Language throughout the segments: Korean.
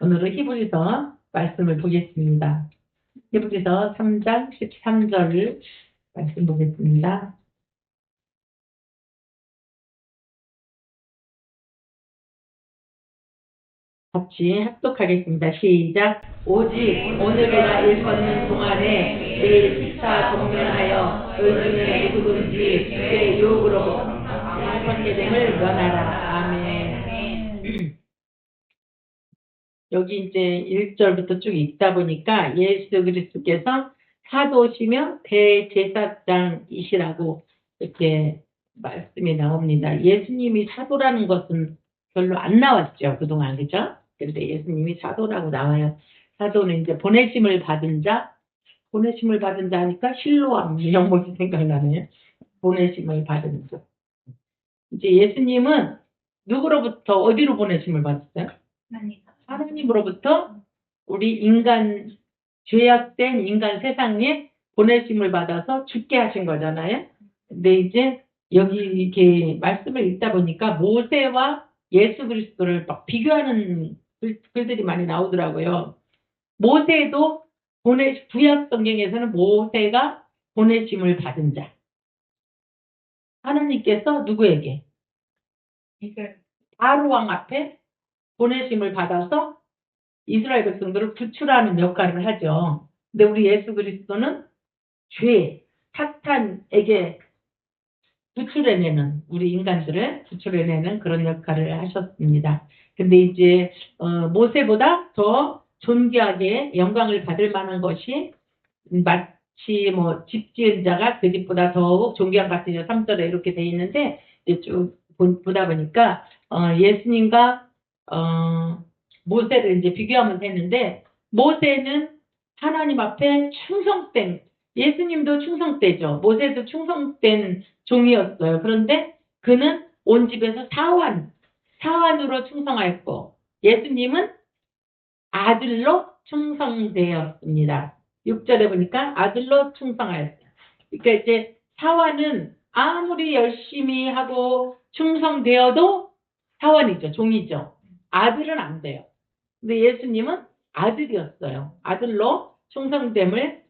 오늘은 히브리서 말씀을 보겠습니다. 히브리서 3장 13절 말씀 보겠습니다. 같이 합독하겠습니다. 시작. 오직 오늘 내가 일컫는 동안에 내일 피차 동면하여 너희 중에 누구든지 내 유혹으로부터 일컫게 됨을 면하라. 아멘. 여기 이제 1절부터 쭉 읽다 보니까 예수 그리스도께서 사도시며 대제사장이시라고 이렇게 말씀이 나옵니다. 예수님이 사도라는 것은 별로 안 나왔죠. 그동안, 그죠? 근데 예수님이 사도라고 나와요. 사도는 이제 보내심을 받은 자 하니까 실로암 이런 생각나네요. 보내심을 받은 자. 이제 예수님은 누구로부터 어디로 보내심을 받았어요? 하나님으로부터 우리 인간, 죄악된 인간 세상에 보내심을 받아서 죽게 하신 거잖아요. 근데 이제 여기 이렇게 말씀을 읽다 보니까 모세와 예수 그리스도를 막 비교하는 글들이 많이 나오더라고요. 모세도 구약 성경에서는 모세가 보내심을 받은 자. 하나님께서 누구에게? 바로 왕 앞에 보내심을 받아서 이스라엘 백성들을 구출하는 역할을 하죠. 근데 우리 예수 그리스도는 죄, 사탄에게 구출해내는, 우리 인간들을 구출해내는 그런 역할을 하셨습니다. 근데 이제 모세보다 더 존귀하게 영광을 받을 만한 것이 마치 뭐 집 지은 자가 그 집보다 더욱 존귀한 같으죠. 3절에 이렇게 돼 있는데 이제 쭉 보다 보니까 예수님과 모세를 이제 비교하면 되는데, 모세는 하나님 앞에 충성된, 예수님도 충성되죠. 모세도 충성된 종이었어요. 그런데 그는 온 집에서 사환으로 충성하였고, 예수님은 아들로 충성되었습니다. 6절에 보니까 아들로 충성하였어요. 그러니까 이제 사환은 아무리 열심히 하고 충성되어도 사환이죠. 종이죠. 아들은 안 돼요. 근데 예수님은 아들이었어요. 아들로 충성됨을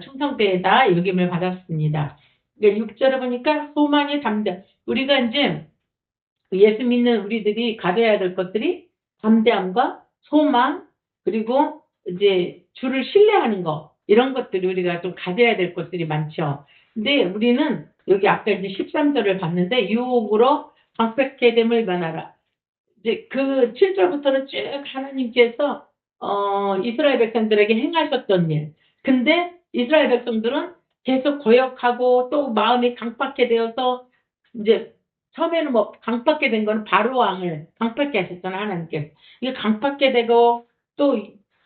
충성되다 여김을 받았습니다. 그러니까 6절에 보니까 소망의 담대. 우리가 이제 예수 믿는 우리들이 가져야 될 것들이 담대함과 소망, 그리고 이제 주를 신뢰하는 거, 이런 것들이 우리가 좀 가져야 될 것들이 많죠. 근데 우리는 여기 아까 이제 13절을 봤는데, 유혹으로 방패케 됨을 면하라. 이제 그 7절부터는 쭉 하나님께서 이스라엘 백성들에게 행하셨던 일. 근데 이스라엘 백성들은 계속 거역하고 또 마음이 강팍해 되어서, 이제 처음에는 뭐 강팍해 된 거는 바로 왕을 강팍해 하셨잖아요. 하나님께서. 이게 강팍해 되고 또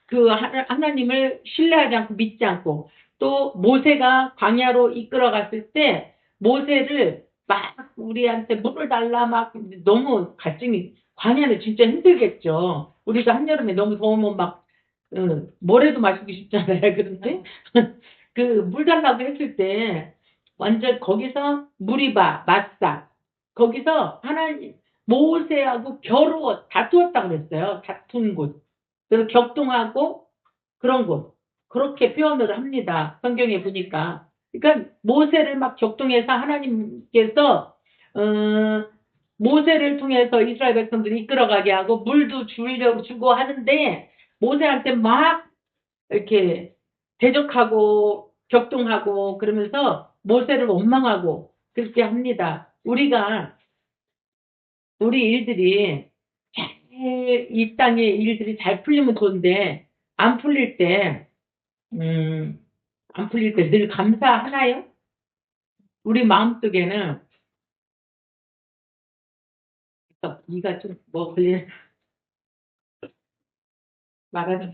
그 하나님을 신뢰하지 않고 믿지 않고, 또 모세가 광야로 이끌어 갔을 때 모세를 막 우리한테 물을 달라 막 너무 갈증이, 광야는 진짜 힘들겠죠. 우리가 한여름에 너무 더우면 막 모래도 마시고 싶잖아요. 그런데 그 물 달라고 했을 때 완전 거기서 무리바, 마사, 거기서 하나님 모세하고 다투었다고 그랬어요. 다툰 곳. 그래서 격동하고 그런 곳. 그렇게 표현을 합니다. 성경에 보니까. 그러니까 모세를 막 격동해서 하나님께서 모세를 통해서 이스라엘 백성들이 이끌어가게 하고 물도 주고 하는데, 모세한테 막 이렇게 대적하고 격동하고 그러면서 모세를 원망하고 그렇게 합니다. 우리 일들이 이 땅의 일들이 잘 풀리면 좋은데, 안 풀릴 때 늘 감사하나요? 우리 마음속에는 이가 좀 뭐 걸리는 말하는,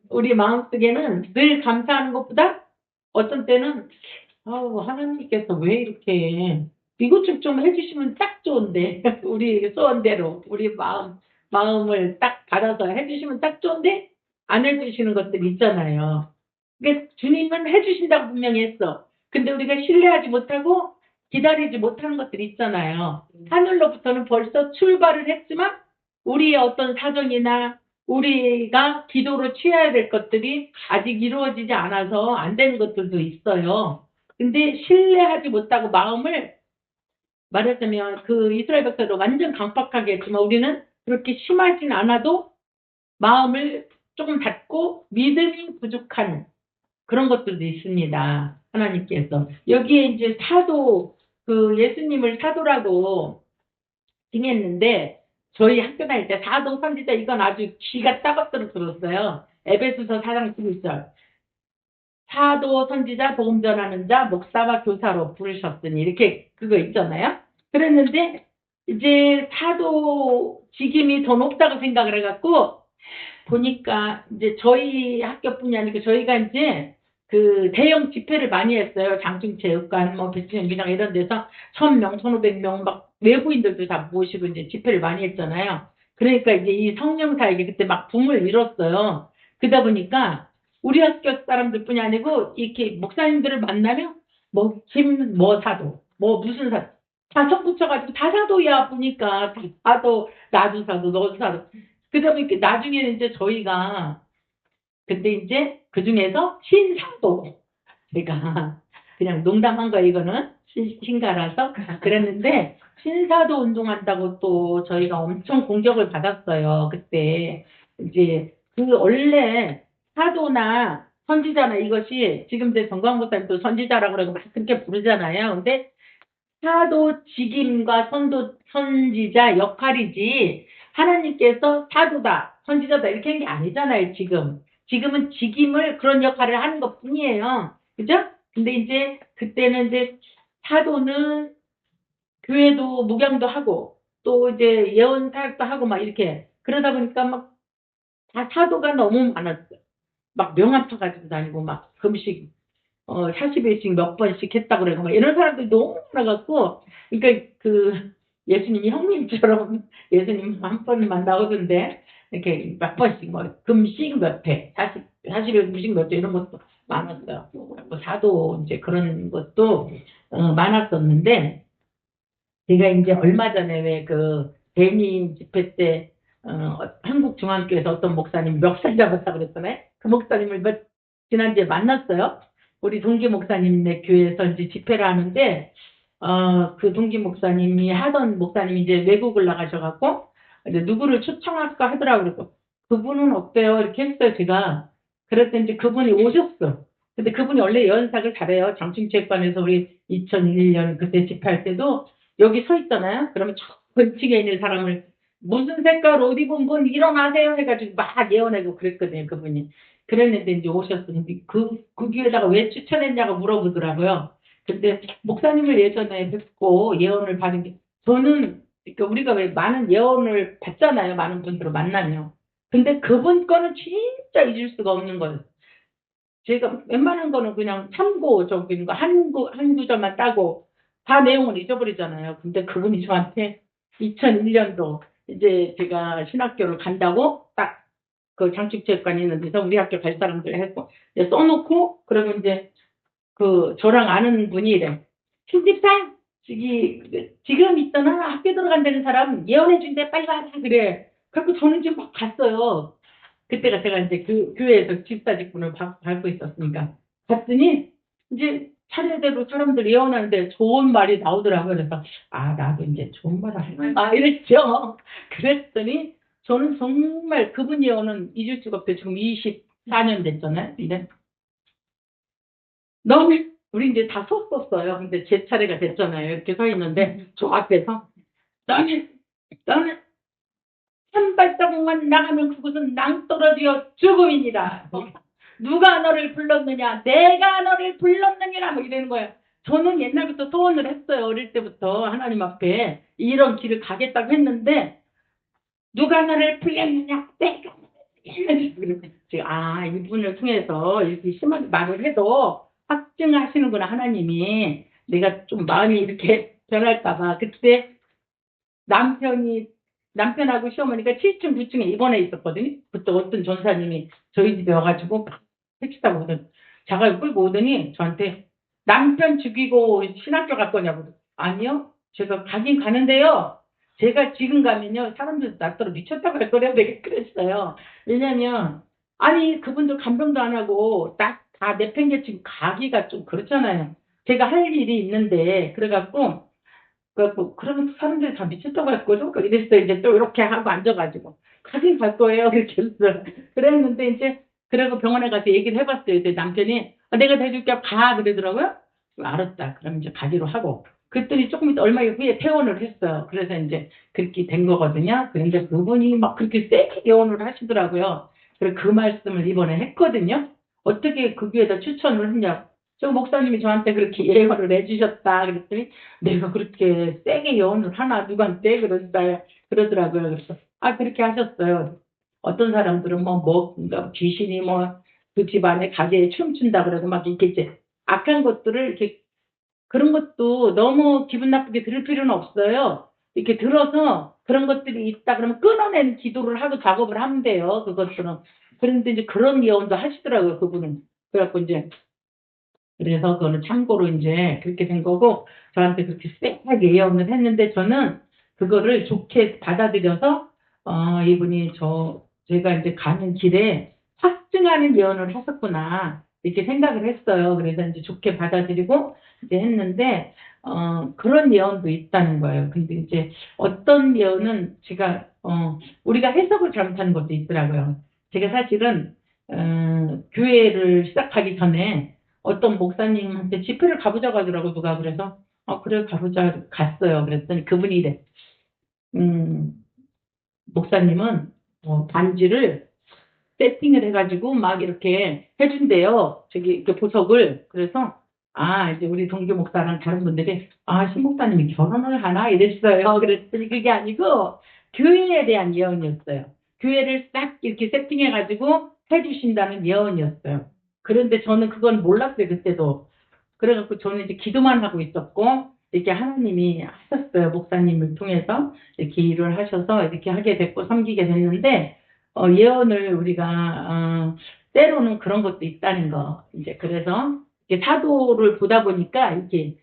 우리 마음속에는 늘 감사하는 것보다 어떤 때는 하나님께서 왜 이렇게 이것 좀 해주시면 딱 좋은데 우리 소원대로 우리 마음을 딱 받아서 해주시면 딱 좋은데 안 해주시는 것들이 있잖아요. 그러니까 주님은 해주신다고 분명히 했어. 근데 우리가 신뢰하지 못하고 기다리지 못하는 것들이 있잖아요. 하늘로부터는 벌써 출발을 했지만 우리의 어떤 사정이나 우리가 기도로 취해야 될 것들이 아직 이루어지지 않아서 안 되는 것들도 있어요. 근데 신뢰하지 못하고 마음을 말하자면 그 이스라엘 백성도 완전 강박하게 했지만 우리는 그렇게 심하진 않아도 마음을 조금 닫고 믿음이 부족한 그런 것들도 있습니다. 하나님께서. 여기에 이제 사도, 그 예수님을 사도라고 칭했는데 저희 학교 다닐 때 사도 선지자 이건 아주 귀가 따갑도록 들었어요. 에베소서 4장 11절. 사도 선지자 복음 전하는 자 목사와 교사로 부르셨으니 이렇게 그거 있잖아요. 그랬는데 이제 사도 직임이 더 높다고 생각을 해갖고 보니까 이제 저희 학교뿐이 아니고 저희가 이제 그 대형 집회를 많이 했어요. 장충체육관, 뭐 배치연기장 이런 데서 1,000명, 1,500명 막 외부인들도 다 모시고 이제 집회를 많이 했잖아요. 그러니까 이제 이 성령사에게 그때 막 붐을 일었어요. 그러다 보니까 우리 학교 사람들뿐이 아니고 이렇게 목사님들을 만나면 뭐 김 뭐 사도, 뭐 무슨 사도 다 섞붙여가지고 다 사도야 보니까 다 사도, 나도 사도, 너도 사도. 그러다 보니까 나중에는 이제 저희가 근데 이제 그 중에서 신사도 제가 그냥 농담한 거 이거는 신가라서 그랬는데 신사도 운동한다고 또 저희가 엄청 공격을 받았어요. 그때 이제 그 원래 사도나 선지자나 이것이 지금 제 정광목사님도 선지자라고 그러고 막 그렇게 부르잖아요. 근데 사도 직임과 선지자 역할이지 하나님께서 사도다, 선지자다 이렇게 한 게 아니잖아요, 지금. 지금은 직임을 그런 역할을 하는 것 뿐이에요. 그죠? 근데 이제 그때는 이제 사도는 교회도 목양도 하고 또 이제 예언 사역도 하고 막 이렇게 그러다 보니까 막 다 사도가 너무 많았어요. 막 명함 터가지고 다니고 막 금식 40일씩 몇 번씩 했다고 그러고 막 이런 사람들이 너무 많아갖고 그러니까 그 예수님이 형님처럼 예수님 한 번만 나오던데 이렇게 몇 번씩 뭐 금식 몇 회, 40일 금식 몇 회 이런 것도 많았어요. 뭐 사도 이제 그런 것도 많았었는데 제가 이제 얼마 전에 왜 그 대민 집회 때 한국 중앙교회에서 어떤 목사님 멱살 잡았다 그랬잖아요. 그 목사님을 지난주에 만났어요. 우리 동기 목사님네 교회에서 이제 집회를 하는데 그 동기 목사님이 하던 목사님이 이제 외국을 나가셔갖고 이제 누구를 초청할까 하더라고요. 그래서 그분은 어때요? 이렇게 했어요. 제가 그랬더니 이제 그분이 오셨어. 근데 그분이 원래 연삭을 잘해요. 장충체육관에서 우리 2001년 그때 집회할 때도 여기 서 있잖아요. 그러면 저 근처에 있는 사람을 무슨 색깔 옷 입은 분 일어나세요 해가지고 막 예언하고 그랬거든요. 그분이. 그랬는데 이제 오셨는데 그 기회에다가 왜 추천했냐고 물어보더라고요. 근데 목사님을 예전에 뵙고 예언을 받은 게 저는 그러니까 우리가 왜 많은 예언을 받잖아요. 많은 분들을 만나면. 근데 그분 거는 진짜 잊을 수가 없는 거예요. 제가 웬만한 거는 그냥 참고적인 거 한 구절만 따고 다 내용을 잊어버리잖아요. 근데 그분이 저한테 2001년도 이제 제가 신학교를 간다고 딱 그 장축체육관이 있는 데서 우리 학교 갈 사람들 해서 이제 써놓고 그러면 이제 그 저랑 아는 분이 이래. 신집사 지금 있잖아 학교 들어간다는 사람 예언해 준대 빨리 와라 그래. 그래서 저는 지금 막 갔어요. 그때가 제가 이제 그 교회에서 집사 직분을 밟고 있었으니까 갔더니 이제 차례대로 사람들 예언하는데 좋은 말이 나오더라고요. 그래서 아 나도 이제 좋은 말을 할까 이랬죠. 그랬더니 저는 정말 그분 예언은 잊을 수가 없어요. 지금 24년 됐잖아요. 근데 너무 우리 이제 다 섰었어요. 근데 제 차례가 됐잖아요. 이렇게 서 있는데 저 앞에서 너는 한 발자국만 나가면 그곳은 낭떠러지어 죽음이니라. 누가 너를 불렀느냐? 내가 너를 불렀느니라. 뭐 이러는 거예요. 저는 옛날부터 소원을 했어요. 어릴 때부터 하나님 앞에 이런 길을 가겠다고 했는데 누가 너를 불렀느냐? 내가 아 이분을 통해서 이렇게 심하게 말을 해도 확증하시는구나 하나님이. 내가 좀 마음이 이렇게 변할까봐 그때 남편이 남편하고 시어머니가 7층, 9층에 입원해 있었거든요. 그때 어떤 전사님이 저희 집에 와가지고 택시 타고 오더니 자가 끌고 오더니 저한테 남편 죽이고 신학교 갈 거냐고. 아니요. 제가 가긴 가는데요. 제가 지금 가면요, 사람들 나더러 미쳤다고 할 거래요. 내가 그랬어요. 왜냐면, 아니, 그분들 간병도 안 하고, 딱 다 내팽개치고 가기가 좀 그렇잖아요. 제가 할 일이 있는데, 그래갖고, 그러면 사람들이 다 미쳤다고 할 거죠? 이랬어요. 이제 또 이렇게 하고 앉아가지고. 가긴 갈 거예요. 이렇게 했어요. 그랬는데, 이제, 그래서 병원에 가서 얘기를 해봤어요. 이제 남편이, 아, 내가 대줄게, 가. 그러더라고요. 알았다. 그럼 이제 가기로 하고. 그랬더니 조금 있다 얼마 후에 퇴원을 했어요. 그래서 이제 그렇게 된 거거든요. 그런데 그분이 막 그렇게 세게 개원을 하시더라고요. 그래서 그 말씀을 이번에 했거든요. 어떻게 그 교회에다 추천을 했냐고. 저 목사님이 저한테 그렇게 예언을 해주셨다. 그랬더니 내가 그렇게 세게 예언을 하나 누구한테 그러더라고요. 그래서 아 그렇게 하셨어요. 어떤 사람들은 그러니까 귀신이 그 집안에 가게에 춤춘다 그러고 막 이렇게 이제 악한 것들을 이렇게 그런 것도 너무 기분 나쁘게 들을 필요는 없어요. 이렇게 들어서 그런 것들이 있다 그러면 끊어내는 기도를 하고 작업을 하면 돼요. 그것들은. 그런데 이제 그런 예언도 하시더라고요. 그분은. 그래갖고 이제 그래서 그거는 참고로 이제 그렇게 된 거고 저한테 그렇게 세게 예언을 했는데 저는 그거를 좋게 받아들여서 이분이 제가 이제 가는 길에 확증하는 예언을 하셨구나 이렇게 생각을 했어요. 그래서 이제 좋게 받아들이고 이제 했는데 그런 예언도 있다는 거예요. 근데 이제 어떤 예언은 우리가 해석을 잘못하는 것도 있더라고요. 제가 사실은 교회를 시작하기 전에 어떤 목사님한테 집회를 가보자고 하더라고 누가 그래서 그래 가보자 갔어요. 그랬더니 그분이 이래 목사님은 반지를 세팅을 해가지고 막 이렇게 해준대요. 저기 이렇게 보석을 그래서 이제 우리 동교 목사랑 다른 분들이 신 목사님이 결혼을 하나 이랬어요. 그랬더니 그게 아니고 교회에 대한 예언이었어요. 교회를 싹 이렇게 세팅해가지고 해주신다는 예언이었어요. 그런데 저는 그건 몰랐어요 그때도. 그래갖고 저는 이제 기도만 하고 있었고, 이렇게 하나님이 하셨어요. 목사님을 통해서 이렇게 일을 하셔서 이렇게 하게 됐고, 섬기게 됐는데, 예언을 때로는 그런 것도 있다는 거. 이제 그래서, 이렇게 사도를 보다 보니까, 이렇게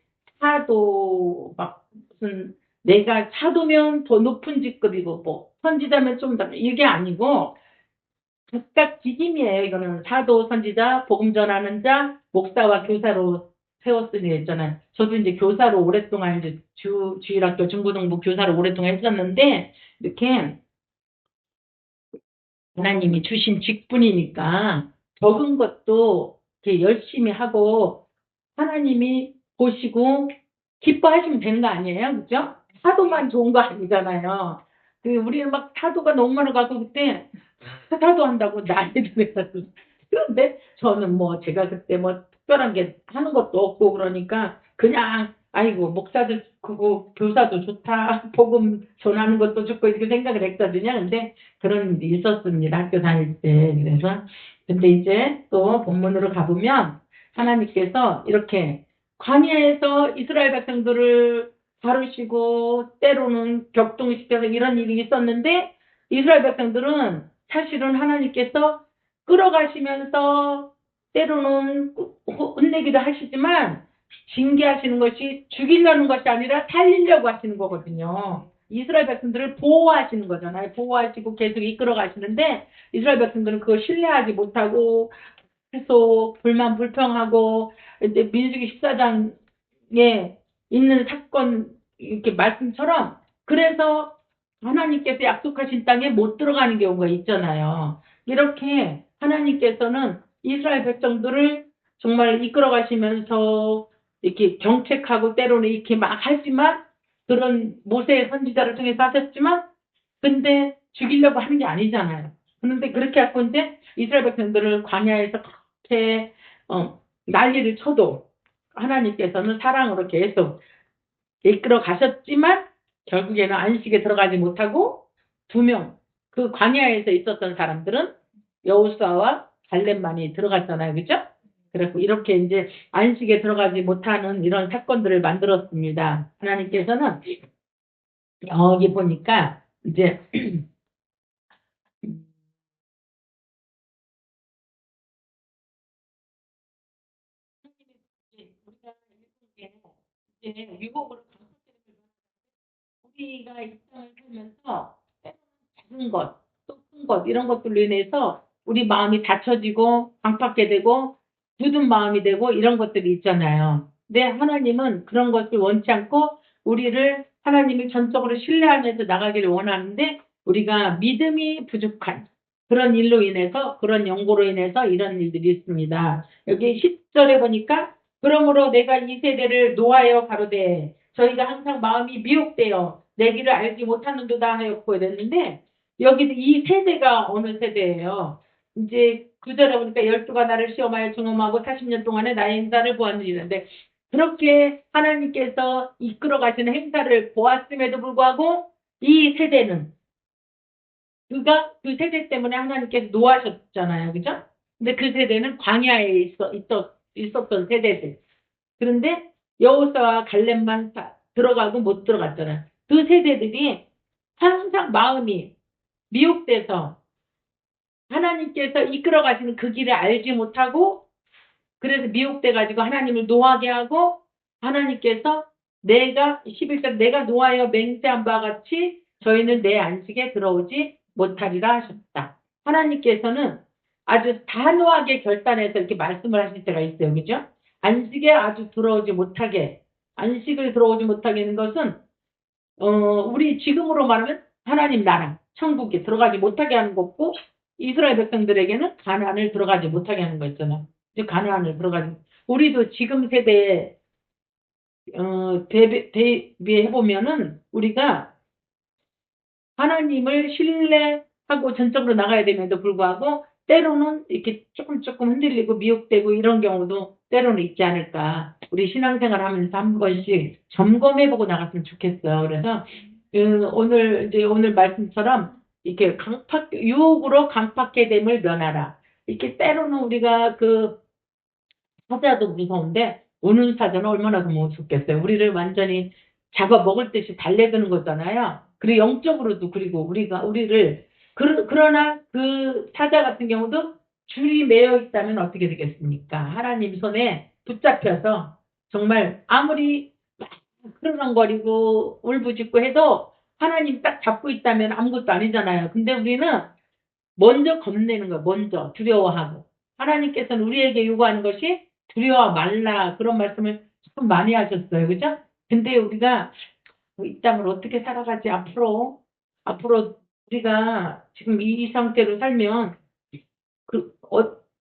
무슨, 내가 사도면 더 높은 직급이고, 선지자면 좀 더, 이게 아니고, 각각 직임이에요. 이거는 사도, 선지자, 복음 전하는 자, 목사와 교사로 세웠으니 했잖아요. 저도 이제 교사로 오랫동안 이제 주일학교 중고등부 교사로 오랫동안 했었는데 이렇게 하나님이 주신 직분이니까 적은 것도 이렇게 열심히 하고 하나님이 보시고 기뻐하시면 되는 거 아니에요, 그죠? 사도만 좋은 거 아니잖아요. 우리는 막 사도가 너무 많아가지고 그때 사도한다고 난리도 났었어요. 그런데 저는 제가 그때 특별한 게 하는 것도 없고 그러니까 그냥 아이고 목사도 그거 교사도 좋다 복음 전하는 것도 좋고 이렇게 생각을 했거든요. 근데 그런 일이 있었습니다. 학교 다닐 때. 그래서 근데 이제 또 본문으로 가보면 하나님께서 이렇게 광야에서 이스라엘 백성들을 다루시고 때로는 격동시켜서 이런 일이 있었는데 이스라엘 백성들은 사실은 하나님께서 끌어가시면서 때로는 혼내기도 하시지만 징계하시는 것이 죽이려는 것이 아니라 살리려고 하시는 거거든요. 이스라엘 백성들을 보호하시는 거잖아요. 보호하시고 계속 이끌어 가시는데 이스라엘 백성들은 그걸 신뢰하지 못하고 계속 불만 불평하고 이제 민수기 14장에 있는 사건 이렇게 말씀처럼 그래서 하나님께서 약속하신 땅에 못 들어가는 경우가 있잖아요. 이렇게 하나님께서는 이스라엘 백성들을 정말 이끌어 가시면서 이렇게 정책하고 때로는 이렇게 막 하지만 그런 모세의 선지자를 통해서 하셨지만 근데 죽이려고 하는 게 아니잖아요. 그런데 그렇게 하고 이제 이스라엘 백성들을 광야에서 그렇게 난리를 쳐도 하나님께서는 사랑으로 계속 이끌어 가셨지만 결국에는 안식에 들어가지 못하고 두 명, 그 광야에서 있었던 사람들은 여호수아와 갈렙만이 들어갔잖아요. 그죠? 그래서 이렇게 이제 안식에 들어가지 못하는 이런 사건들을 만들었습니다. 하나님께서는 여기 보니까 이제 우리가 읽은 게 이제 유혹으로 우리가 이 땅을 살면서 작은 것, 또 큰 것, 이런 것들로 인해서 우리 마음이 닫혀지고 강팍게 되고 굳은 마음이 되고 이런 것들이 있잖아요. 근데 하나님은 그런 것을 원치 않고 우리를 하나님을 전적으로 신뢰하면서 나가기를 원하는데 우리가 믿음이 부족한 그런 일로 인해서 그런 연고로 인해서 이런 일들이 있습니다. 여기 10절에 보니까 그러므로 내가 이 세대를 노하여 가로되 저희가 항상 마음이 미혹되어 내 길을 알지 못하는도다 하였고 이랬는데 여기서 이 세대가 어느 세대예요? 이제 구절에 보니까 12가 나를 시험하여 증험하고 40년 동안에 나의 행사를 보았느니라는데 그렇게 하나님께서 이끌어 가시는 행사를 보았음에도 불구하고 이 세대는 그가 그 세대 때문에 하나님께서 노하셨잖아요. 그죠? 근데 그 세대는 광야에 있었던 세대들. 그런데 여호수아와 갈렙만 들어가고 못 들어갔잖아요. 그 세대들이 항상 마음이 미혹돼서 하나님께서 이끌어 가시는 그 길을 알지 못하고 그래서 미혹돼 가지고 하나님을 노하게 하고 하나님께서 내가 11절 내가 노하여 맹세한 바와 같이 저희는 내 안식에 들어오지 못하리라 하셨다. 하나님께서는 아주 단호하게 결단해서 이렇게 말씀을 하실 때가 있어요. 그죠? 안식에 아주 들어오지 못하게 안식을 들어오지 못하게 하는 것은 우리 지금으로 말하면 하나님 나라 천국에 들어가지 못하게 하는 거고 이스라엘 백성들에게는 가나안을 들어가지 못하게 하는 거 있잖아. 이제 가나안을 들어가지 우리도 지금 세대에 대비해 보면은 우리가 하나님을 신뢰하고 전적으로 나가야 됨에도 불구하고 때로는 이렇게 조금 흔들리고 미혹되고 이런 경우도 때로는 있지 않을까. 우리 신앙생활 하면서 한 번씩 점검해보고 나갔으면 좋겠어요. 그래서 오늘 말씀처럼 이렇게 유혹으로 강팍해 됨을 면하라. 이렇게 때로는 우리가 그 사자도 무서운데 오는 사자는 얼마나 더 무섭겠어요. 우리를 완전히 잡아 먹을 듯이 달래드는 거잖아요. 그리고 영적으로도 그리고 우리를 그러나 그 사자 같은 경우도 줄이 매여 있다면 어떻게 되겠습니까? 하나님 손에 붙잡혀서 정말 아무리 막 흐르렁거리고 울부짖고 해도 하나님 딱 잡고 있다면 아무것도 아니잖아요. 근데 우리는 먼저 겁내는 거예요. 먼저 두려워하고. 하나님께서는 우리에게 요구하는 것이 두려워 말라 그런 말씀을 참 많이 하셨어요. 그죠? 근데 우리가 이 땅을 어떻게 살아가지 앞으로 우리가 지금 이 상태로 살면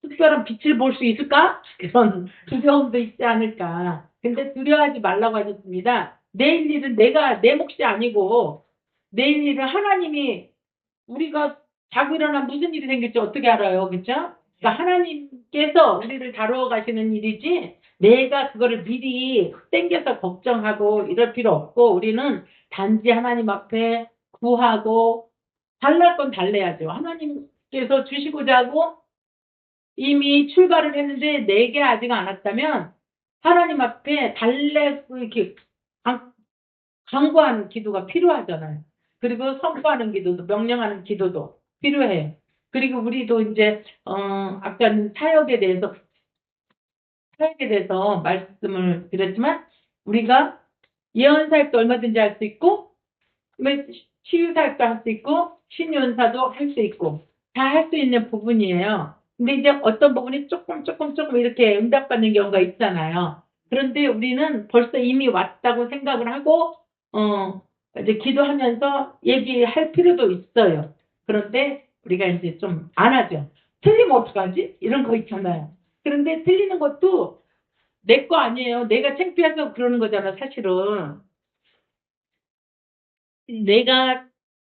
특별한 빛을 볼 수 있을까? 그런 두려움도 있지 않을까. 근데 두려워하지 말라고 하셨습니다. 내일 일은 내 몫이 아니고 내일 일은 하나님이 우리가 자고 일어나면 무슨 일이 생길지 어떻게 알아요? 그죠? 그러니까 하나님께서 우리를 다루어 가시는 일이지 내가 그거를 미리 땡겨서 걱정하고 이럴 필요 없고 우리는 단지 하나님 앞에 구하고 달랄 건 달래야죠. 하나님께서 주시고자 하고 이미 출발을 했는데 내게 아직 안 왔다면 하나님 앞에 달래고 이렇게 간구하는 기도가 필요하잖아요. 그리고 선포하는 기도도 명령하는 기도도 필요해요. 그리고 우리도 이제 아까 사역에 대해서 말씀을 드렸지만 우리가 예언 사역도 얼마든지 할 수 있고 치유 사역도 할 수 있고 신윤사도 할 수 있고 다 할 수 있는 부분이에요. 근데 이제 어떤 부분이 조금 이렇게 응답받는 경우가 있잖아요. 그런데 우리는 벌써 이미 왔다고 생각을 하고 이제 기도하면서 얘기할 필요도 있어요. 그런데 우리가 이제 좀 안 하죠. 틀리면 어떡하지? 이런 거 있잖아요. 그런데 틀리는 것도 내 거 아니에요. 내가 창피해서 그러는 거잖아, 사실은. 내가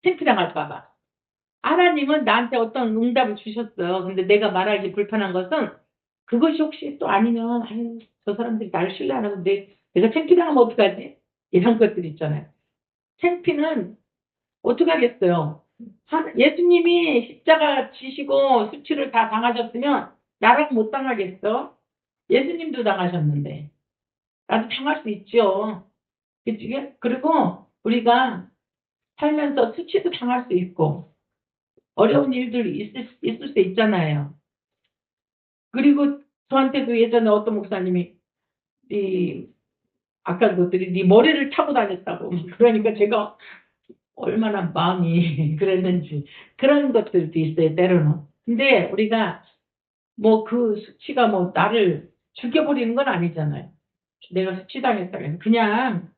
창피당할까 봐. 하나님은 나한테 어떤 응답을 주셨어요. 근데 내가 말하기 불편한 것은 그것이 혹시 또 아니면 아유, 저 사람들이 나를 신뢰 안 하는데 내가 창피당하면 어떡하지? 이런 것들 있잖아요. 창피는 어떡하겠어요. 예수님이 십자가 지시고 수치를 다 당하셨으면 나라고 못 당하겠어? 예수님도 당하셨는데 나도 당할 수 있죠. 그치? 그리고 우리가 살면서 수치도 당할 수 있고 어려운 일들이 있을 수 있잖아요. 그리고 저한테도 예전에 어떤 목사님이 이 아까 그들이 네 머리를 타고 다녔다고. 그러니까 제가 얼마나 마음이 그랬는지 그런 것들도 있어요, 때로는. 근데 우리가 뭐 그 수치가 뭐 나를 죽여버리는 건 아니잖아요. 내가 수치당했다 그래서 그냥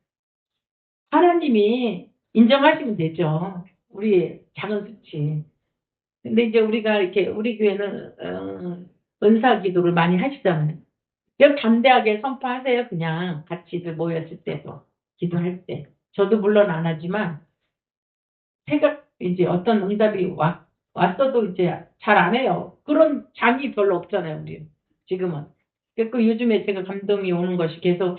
하나님이 인정하시면 되죠. 우리 작은 수치. 근데 이제 우리가 이렇게 우리 교회는 은사 기도를 많이 하시잖아요. 그냥 담대하게 선포하세요. 그냥 같이들 모였을 때도 기도할 때. 저도 물론 안 하지만 생각 이제 어떤 응답이 왔어도 이제 잘 안 해요. 그런 장이 별로 없잖아요, 우리 지금은. 그 요즘에 제가 감동이 오는 것이 계속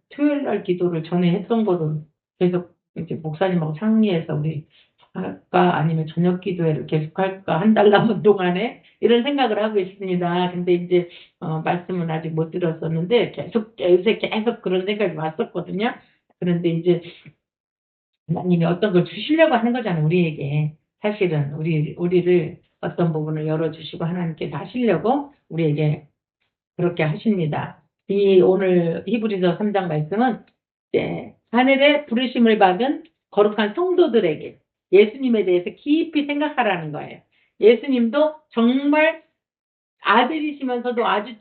토요일 날 기도를 전에 했던 거를 계속 이제 목사님하고 상의해서 우리 할까 아니면 저녁 기도회를 계속할까 한 달 남은 동안에 이런 생각을 하고 있습니다. 근데 이제 말씀은 아직 못 들었었는데 요새 계속 그런 생각이 왔었거든요. 그런데 이제 하나님이 어떤 걸 주시려고 하는 거잖아요, 우리에게. 사실은 우리를 어떤 부분을 열어주시고 하나님께 하시려고 우리에게 그렇게 하십니다. 이 오늘 히브리서 3장 말씀은 하늘의 부르심을 받은 거룩한 성도들에게 예수님에 대해서 깊이 생각하라는 거예요. 예수님도 정말 아들이시면서도 아주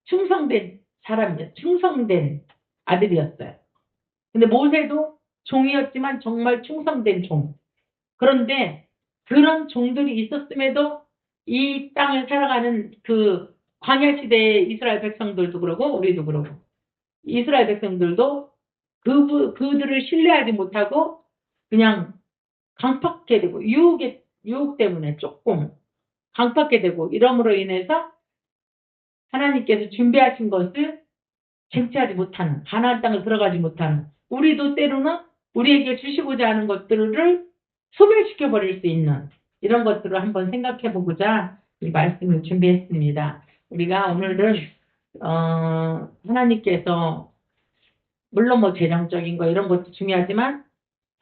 충성된 사람이었어요. 충성된 아들이었어요. 근데 모세도 종이었지만 정말 충성된 종. 그런데 그런 종들이 있었음에도 이 땅을 살아가는 그 광야 시대의 이스라엘 백성들도 그러고 우리도 그러고 이스라엘 백성들도 그들을 신뢰하지 못하고 그냥 강팍하게 되고 유혹 때문에 조금 강팍하게 되고 이러므로 인해서 하나님께서 준비하신 것을 쟁취하지 못하는 가나안 땅을 들어가지 못하는 우리도 때로는 우리에게 주시고자 하는 것들을 소멸시켜 버릴 수 있는 이런 것들을 한번 생각해 보고자 이 말씀을 준비했습니다. 우리가 오늘은 하나님께서 물론 뭐 재정적인 거 이런 것도 중요하지만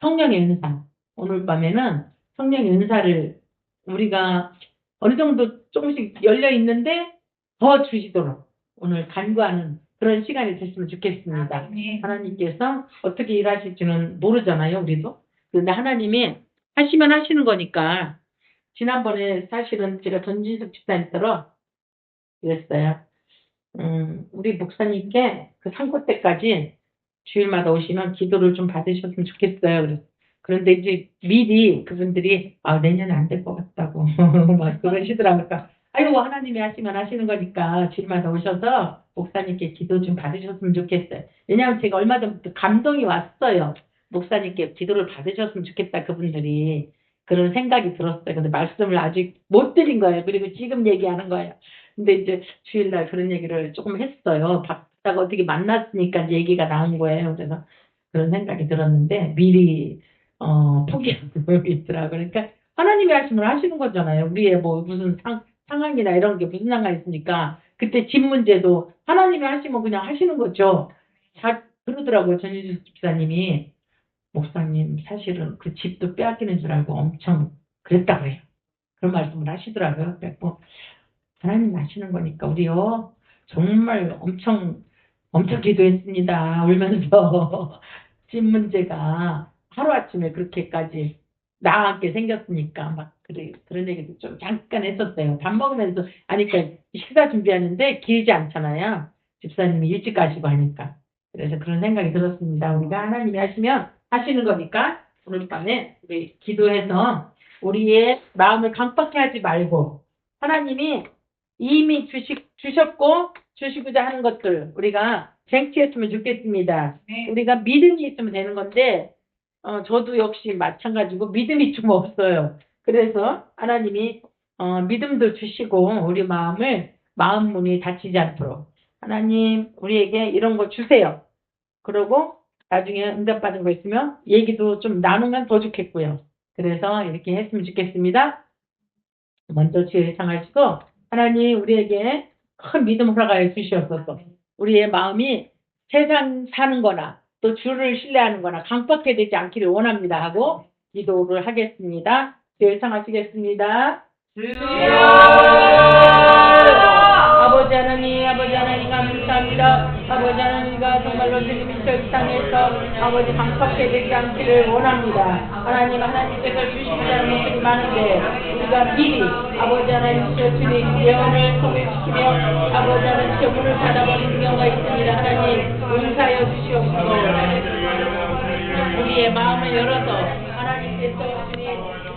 성령의 은사 오늘 밤에는 성령의 은사를 우리가 어느 정도 조금씩 열려 있는데 더 주시도록 오늘 간구하는 그런 시간이 됐으면 좋겠습니다. 하나님께서 어떻게 일하실지는 모르잖아요, 우리도. 그런데 하나님이 하시면 하시는 거니까 지난번에 사실은 제가 전진숙 집사님처럼 그랬어요. 우리 목사님께 그 상고 때까지 주일마다 오시면 기도를 좀 받으셨으면 좋겠어요. 그런데 이제 미리 그분들이 내년에 안 될 것 같다고 막 그러시더라고요. 그러니까 아이고 하나님이 하시면 하시는 거니까 주일마다 오셔서 목사님께 기도 좀 받으셨으면 좋겠어요. 왜냐하면 제가 얼마 전부터 감동이 왔어요. 목사님께 기도를 받으셨으면 좋겠다 그분들이 그런 생각이 들었어요. 근데 말씀을 아직 못 드린 거예요. 그리고 지금 얘기하는 거예요. 근데 이제 주일날 그런 얘기를 조금 했어요. 받다가 어떻게 만났으니까 얘기가 나온 거예요. 그래서 그런 생각이 들었는데 미리 포기하고 있더라고요. 그러니까 하나님이 하시면 하시는 거잖아요. 우리의 뭐 무슨 상황이나 이런 게 무슨 상관이 있으니까 그때 집 문제도 하나님이 하시면 그냥 하시는 거죠. 다 그러더라고요. 전유주 집사님이 목사님 사실은 그 집도 빼앗기는 줄 알고 엄청 그랬다고 해요. 그런 말씀을 하시더라고요. 그래서 하나님 하시는 거니까 우리요 정말 엄청 기도했습니다. 울면서 집 문제가 하루아침에 그렇게까지 나게 생겼으니까 막 그런 얘기도 좀 잠깐 했었어요. 밥 먹으면서 그러니까 식사 준비하는데 길지 않잖아요. 집사님이 일찍 가시고 하니까. 그래서 그런 생각이 들었습니다. 우리가 하나님이 하시면 하시는 거니까 오늘 밤에 우리 기도해서 우리의 마음을 강팍해 하지 말고 하나님이 이미 주셨고 주시고자 하는 것들 우리가 쟁취했으면 좋겠습니다. 네. 우리가 믿음이 있으면 되는 건데 저도 역시 마찬가지고 믿음이 좀 없어요. 그래서 하나님이 믿음도 주시고 우리 마음 문이 닫히지 않도록 하나님 우리에게 이런 거 주세요. 그러고 나중에 응답받은 거 있으면 얘기도 좀 나누면 더 좋겠고요. 그래서 이렇게 했으면 좋겠습니다. 먼저 주의 상하시고 하나님 우리에게 큰 믿음 허락하여 주시옵소서. 우리의 마음이 세상 사는 거나 또 주를 신뢰하는 거나 강팍해 되지 않기를 원합니다 하고 기도를 하겠습니다. 주의 상하시겠습니다. 아버지 하나님 감사합니다. 아버지 하나님 세상에서 아버지 방석해 되지 않기를 원합니다. 하나님께서 주시는 것들이 많은데 우리가 미리 아버지 하나님께서 주님 예언을 성취시키며 아버지 하나님께서 문을 닫아버리는 경우가 있습니다. 하나님 용서하여 주시옵소서. 우리의 마음을 열어서 하나님께서 주님